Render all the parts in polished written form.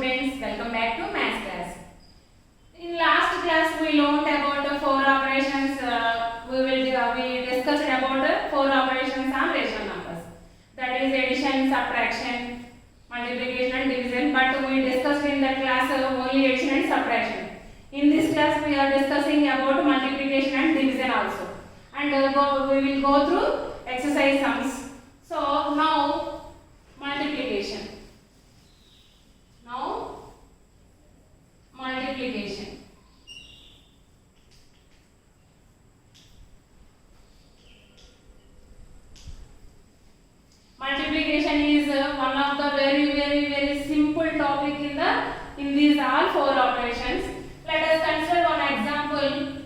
students, welcome back to maths class. In last class we learned about the four operations. We discussed about the four operations on rational numbers. That is addition, subtraction, multiplication and division. But we discussed in that class only addition and subtraction. In this class we are discussing about multiplication and division also. And we will go through exercise sums. So now multiplication. Now multiplication. Multiplication is one of the very simple topic in these all four operations. Let us consider one example.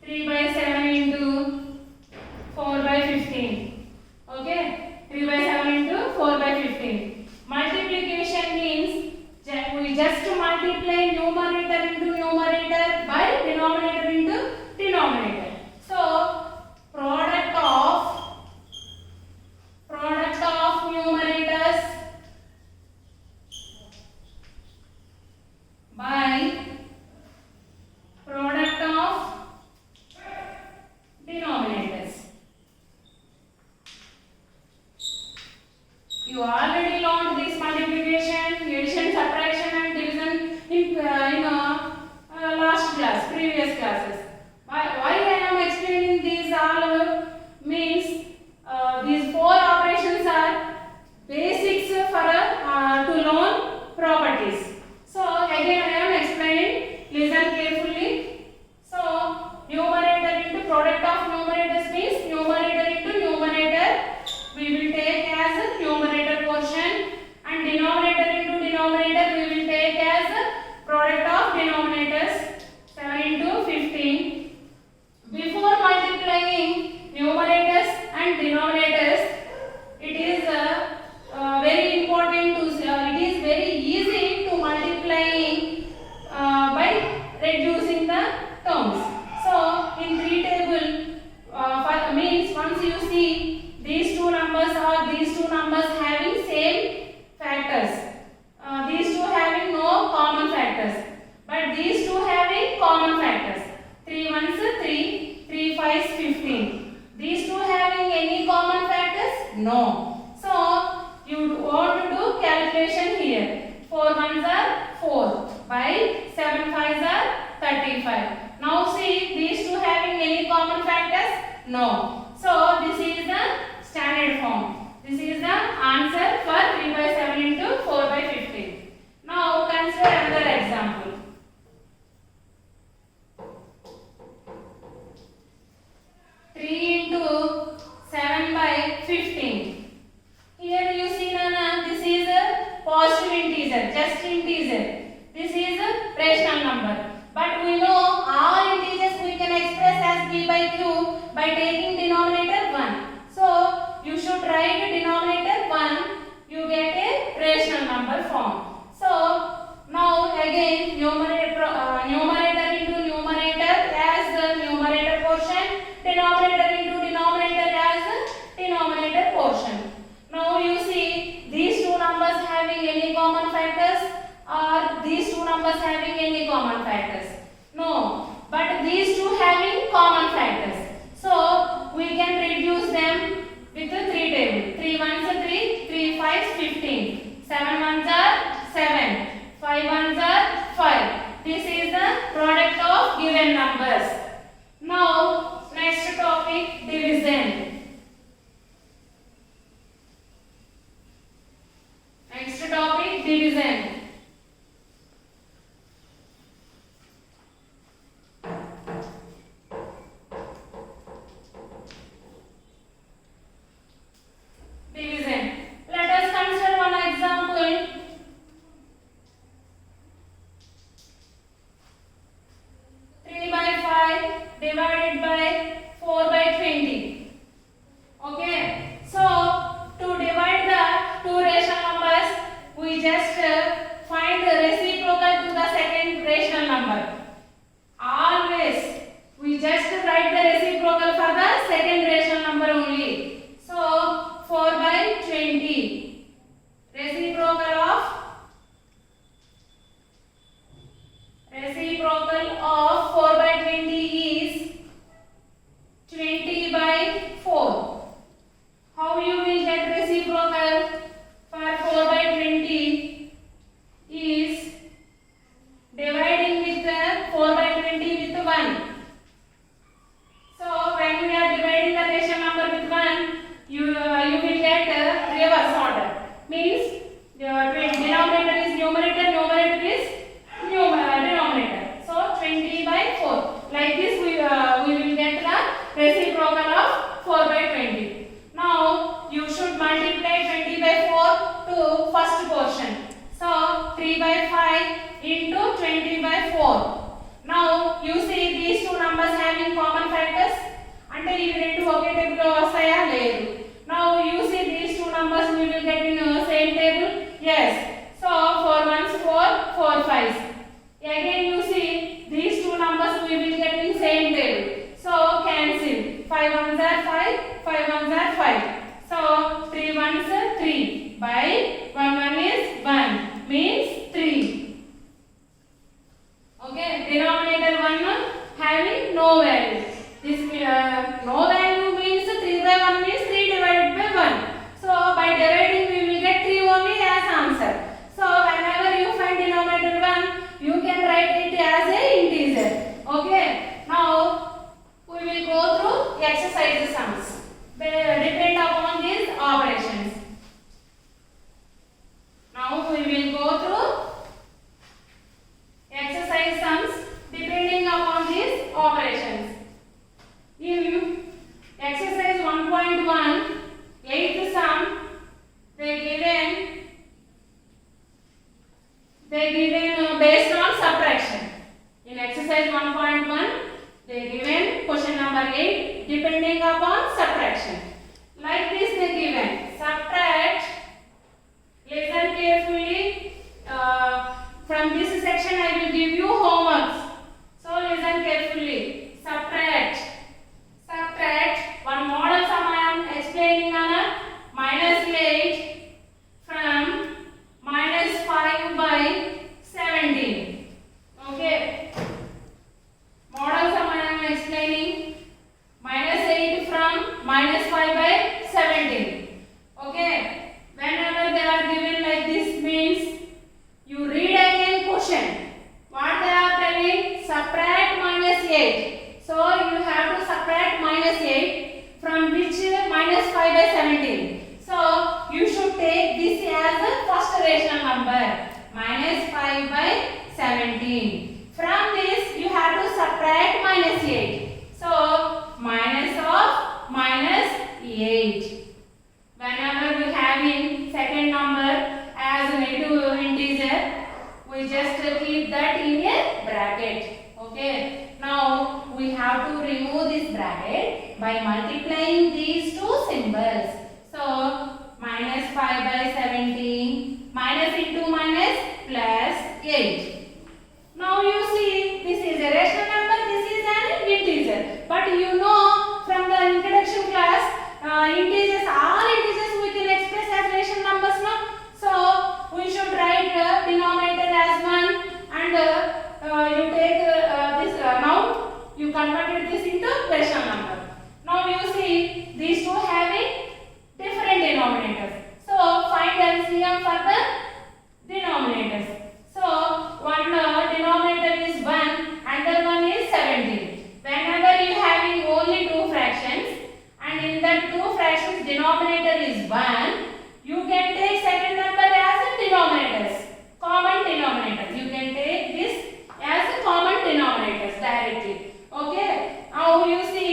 3 by 7 into 4 by 15. Okay, 3 by 7 into 4 by 15. Multiplication means we just multiply numerator into numerator by denominator into denominator. So product of numerators by product of denominators. You already learned this multiplication, addition, subtraction and division in last class, previous classes. Why I am explaining these all means these four operations are basics for to learn properties. So again I am explaining, listen carefully. So numerator into product of numerators means numerator into numerator we will take as a numerator portion, and denominator into denominator we will take as product of denominators. 7 into 15. Before multiplying numerators and denominators, it is very important to it is very easy to multiplying by reducing the terms. So in three table means once you see these two numbers having same factors, these two having no common factors, but these two having common factors. 3 ones 3, 3 5 15. These two having any common factors? No. So you want to do calculation here. 4 ones are 4 by 7 5s are 35. Now see these two having any common factors? No. So this is the standard form. This is the answer for 3 by 7 into 4 by 15. Now consider another example. 3 into 7 by 15. Here you see Nana, this is a positive integer, just integer. This is a rational number. But we know all integers we can express as p by q by taking denominator 1. So you should write denominator 1, you get a rational number form. So now again numerator into numerator as the numerator portion, denominator into denominator as the denominator portion. Now you see these two numbers having any common factors, or these two numbers having any common factors? No, but these two having common factors. So we can reduce them with the three table. 3 ones are 3, 3 5s 15, 7 ones are 7, 5 ones are 5. This is the product of given numbers. Now next topic, division. Next topic, division. you see these two numbers having common factors. అంటే ఇవి రెండు ఒకే table లో వస్తాయా? లేదు. Now you see these two numbers we will get in same table. Yes. So 4 1s 4, 4 5s. Again you see these two numbers we will get in same table. So cancel. 5 1s are 5, 5 1s are 5. So 3 1s are 3. By 1 1 is 1 means 3. Okay, denominator 1 having no value. This no value means 3 by 1 means 3 divided by 1. So by dividing we will get 3 only as answer. So whenever you find denominator 1, you can write it as a integer. Okay, now we will go through exercise sums. They depend upon these operations. Now we will go through exercise sums depending upon these operations. In exercise 1.1, eighth sum, they given based on subtraction. In exercise 1.1, they given question number 8 depending upon subtraction. Like this they given subtract. Listen carefully. From this section I will give you homeworks. So listen carefully. Subtract. One model sum I am explaining now. -8 from -5 by 17. Okay. Model sum I am explaining. -8 from -5 by 17. Okay. Whenever they are given like this means you read again question. What they are telling? Subtract -8. So you have to subtract -8 from which -5 by 17. So you should take this as a first rational number. -5 by 17. From this you have to subtract -8. So minus of -8. Whenever we have in second number as a negative integer, we just keep that in a bracket. Okay. Now we have to remove this bracket by multiplying these two symbols. So -5 by 17, minus into minus plus 8. Now you see this is a rational number, this is an integer. But you know from the introduction class, integers, all integers we can express as rational numbers now. So we should write denominator as 1 and you take this now you converted this into rational number. Now you see these two having different denominators. So find LCM for the denominators. So one denominator is 1 and the one is 17. Whenever you having only two fractions and in that two fractions denominator is 1, you can take second number as a denominators, common denominator. You can take this as a common denominators directly. Okay. Now you see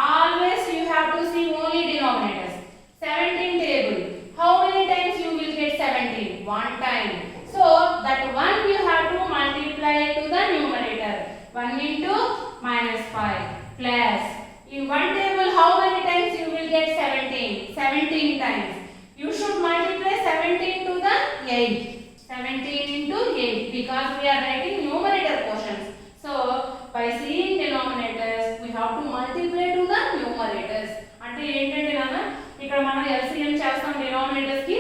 always you have to see only denominators. 17 table. How many times you will get 17? One time. So that one you have to multiply to the numerator. 1 into -5 plus. In one table how many times you will get 17? 17 times. You should multiply 17 to the 8. 17 into 8 because we are writing numerator portions. So by seeing denominators we have to multiply to the numerators. అంటే ఏంటంటే నాన్న ఇక్కడ మనం LCM చేస్తాం denominators కి.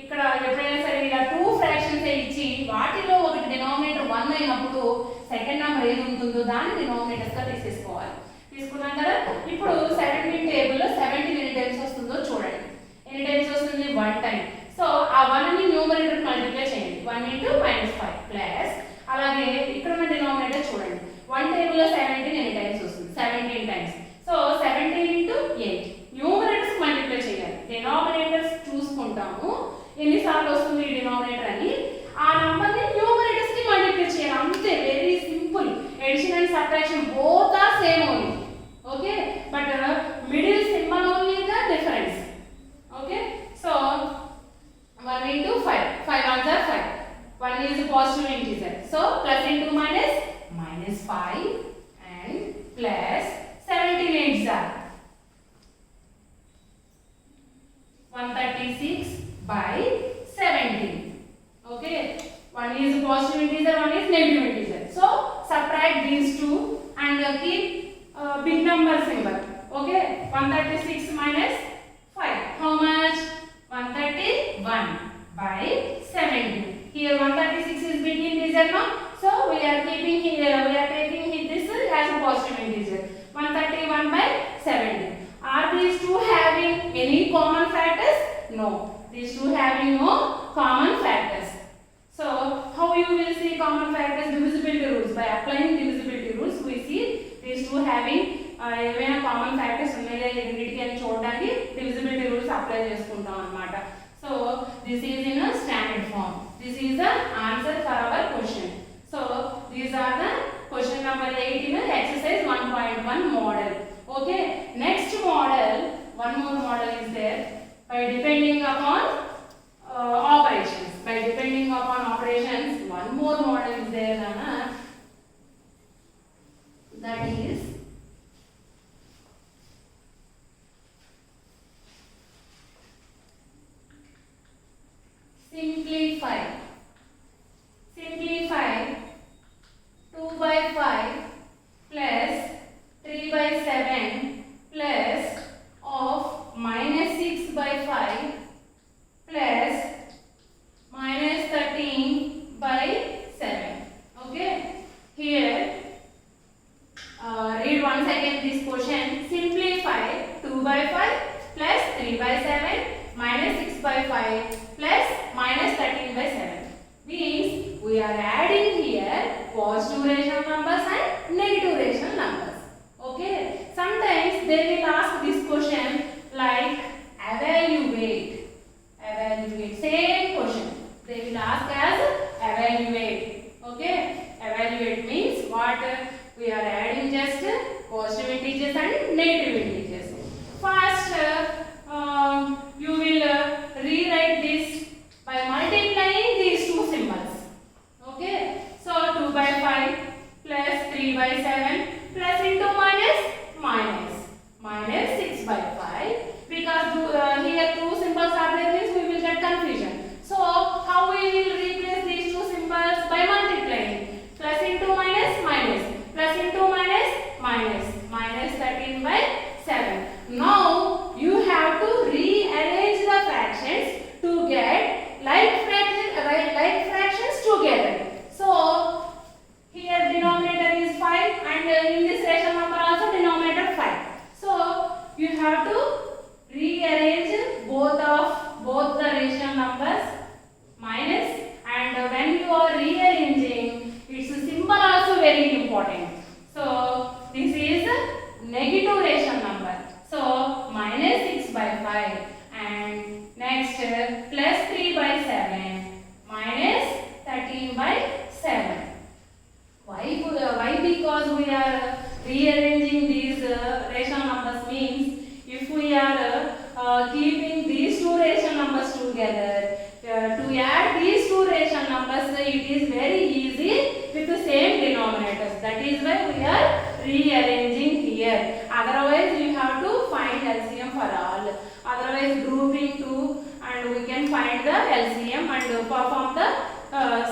ఇక్కడ ఎప్పుడైనా సరే ఇలా టూ ఫ్రాక్షన్స్ ఇచ్చి వాటిలో ఒకటి డినామినేటర్ 1 అయినప్పుడు సెకండ్ నెంబర్ ఏది ఉంటుందో దాన్ని డినామినేటర్స్ గా తీసేసుకోవాలి. తీసుకున్నాం కదా. ఇప్పుడు 17 టేబుల్ లో 17 ఎన్ని టైమ్స్ వస్తుందో చూడండి. ఎన్ని టైమ్స్ వస్తుంది? 1 టైం. సో ఆ 1 ని న్యూమరేటర్ మల్టిప్లై చేయండి. 1 into -5 ప్లస్ అలాగే ఇక్కడ ఉన్న డినామినేటర్ చూడండి. 1 టేబుల్ లో 17 ఎన్ని టైమ్స్ వస్తుంది? 17 times. So 17 into 8 numerators multiply చేయాలి. డినామినేటర్స్ చూసుకుంటాము ఎన్నిసార్లు వస్తుంది ఈ డినామినేటర్ అని. ఆ నంబర్ ని న్యూమరేటర్స్ కి మల్టిప్లై చేయాలి. అంతే, very simple. Addition and subtraction both are 136 by 17. Okay, one is positive integer, one is negative integer. So subtract these two and keep big number symbol. Okay, 136 minus 5. How much? 131 by 17. Here 136 is big integer now. So we are keeping here, we are taking this as a positive integer. 131 by 17. Are these two having any common factors? No. These two having no common factors. So how you will see common factors? Divisibility rules. By applying divisibility rules, we see these two having ఏమైనా common factors ఉన్నాయా రెండింటికి అని చూడడానికి divisibility rules apply చేసుకుంటాం అన్నమాట. So this is in standard form. This is the answer for our question. So these are the question number 8 in exercise 1.1 model. Okay, next model, one more model is there. By depending upon operations, by depending upon operations, one more model is there, that is simplify. Simplify 2 by 5 plus 3 by 7 plus of minus 6 by 5 plus minus 13 by 7. Okay, here read once again this question. Simplify 2 by 5 plus 3 by 7 minus 6 by 5 plus minus 13 by 7. Means we are adding here positive rational numbers and negative rational numbers. Okay, sometimes they will ask this question like evaluate. Evaluate, same question they will ask as evaluate. Okay, evaluate means what? We are adding just positive integers and negative integers. First you will rewrite this by multiplying these two symbols. Okay, so 2 by 5 plus 3 by 7 plus into minus minus minus 6 by 5, because here two symbols are there means we will get confusion. So how we will replace these two symbols? By multiplying. Plus into minus minus plus into minus minus minus 13 by 7. Now you have to rearrange the fractions to get like fractions together. So here denominator is 5 and in this rational number also denominator 5. So you have to rearrange both the rational numbers minus, and when you are rearranging its symbol also very important. So this is negative rational number. So minus 6 by 5 and next plus 3 by 7 minus 13 by 7. Why? Because we are rearranging these rational numbers means if we are keeping these two rational numbers together, to add these two rational numbers it is very easy with the same denominators. That is why we are rearranging here. Otherwise you have to find LCM for all. Otherwise grouping 2 and we can find the LCM and perform the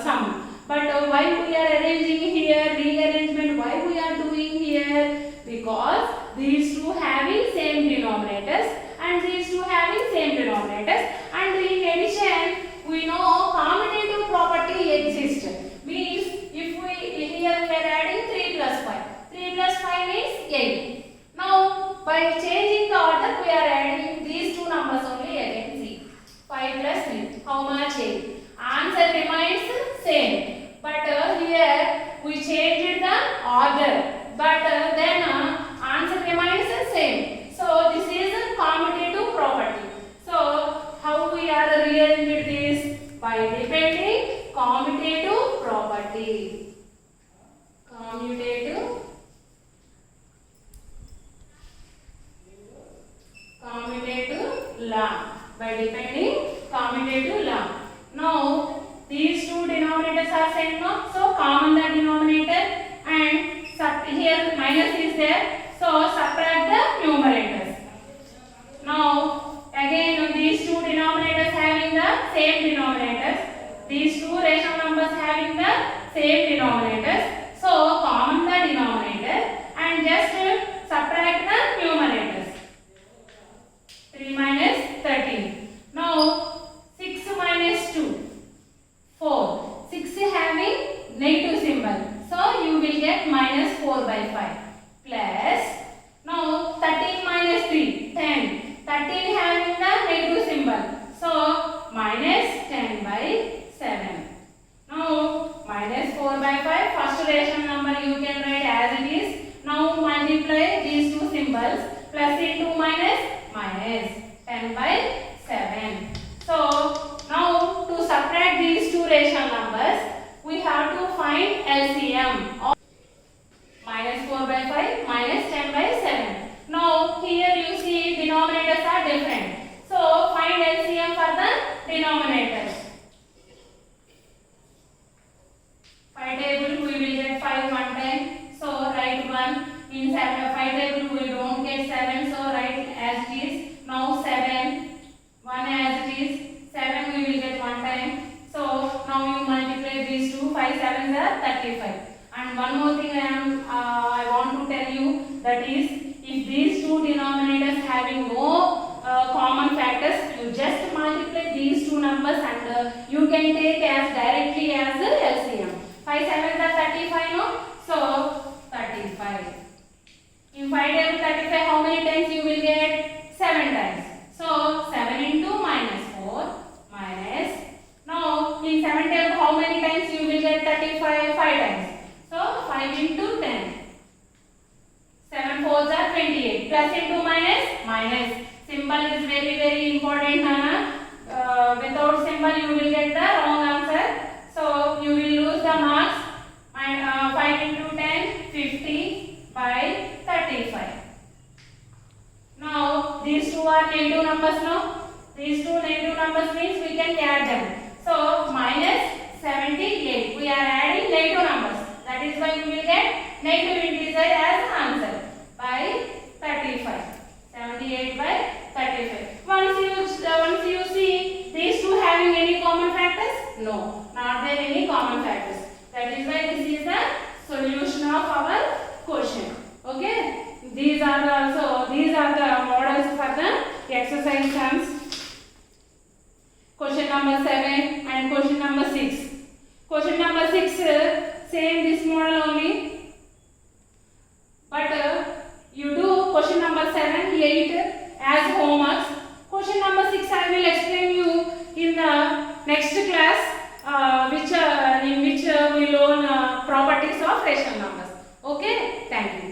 sum. But why we are arranging here, rearrangement, why we are doing here? Because these two having same denominators and these two having same denominators, and in addition we know commutative property exists. Means if we here we are adding 3 plus 5. 3 plus 5 means 8. Now by changing the order we are adding these two numbers only again. See, 5 plus 3, how much? 8. Answer remains same, but here we changed the order, but then answer remains same. So this is a commutative property. So how we are rearranging this? By depending commutative property. Commutative law. By depending commutative law. Now these two denominators are same, no? So common the denominator and here minus is there. So subtract the numerators. Now again these two same denominators. These two rational numbers having the same denominators. So common the denominator and just subtract the numerators. 3 minus 13. Now 6 minus 2. 4. 6 having negative symbol. So you will get minus 4 by 5. Plus. Now 13 minus 3. 10. 13 having the negative symbol. So minus 10 by 7. Now minus 4 by 5. First rational number you can write as it is. Now multiply these two symbols. Plus into minus. Minus 10 by 7. So now to subtract these two rational numbers, we have to find LCM of minus 4 by 5 minus 10 by 7. Now here you see denominators are different. So find LCM for the denominators. 5 table we will get 5 one time. So write 1. In 5 table we don't get 7. So write as it is. Now 7. 1 as it is. 7 we will get one time. So now you multiply these two. 5 7s are 35. And one more thing I want to tell you, that is, if these two denominators having no common factors, you just multiply these two numbers and you can take as directly as LCM. 5 7s are 35 no? So 35. In 5 table 35 how many times you will get? 7 times. So 7 into minus 4 minus. Now in 7 table how many times you will get 35? 5 times. So 5 into 10. 7 4s are 28. Plus into minus. Minus. Symbol is very important. Without symbol you will get the wrong answer. So you will lose the marks. 5 into 10. 50 by 35. Now these two are negative numbers now. These two negative numbers means we can add them. So minus 78. We are adding negative numbers. That is why we will get negative integer as answer by 35. 78 by 35. Once you see these two having any common factors? No, not there any common factors. That is why this is the solution of our question. Okay. These are the models for the exercise sums. Question number 7 and question number 6. Question number 6 same this model only, but you do question number 7, 8 as homeworks. Question number 6 I will explain you in the next class, in which we learn properties of rational numbers. Okay, thank you.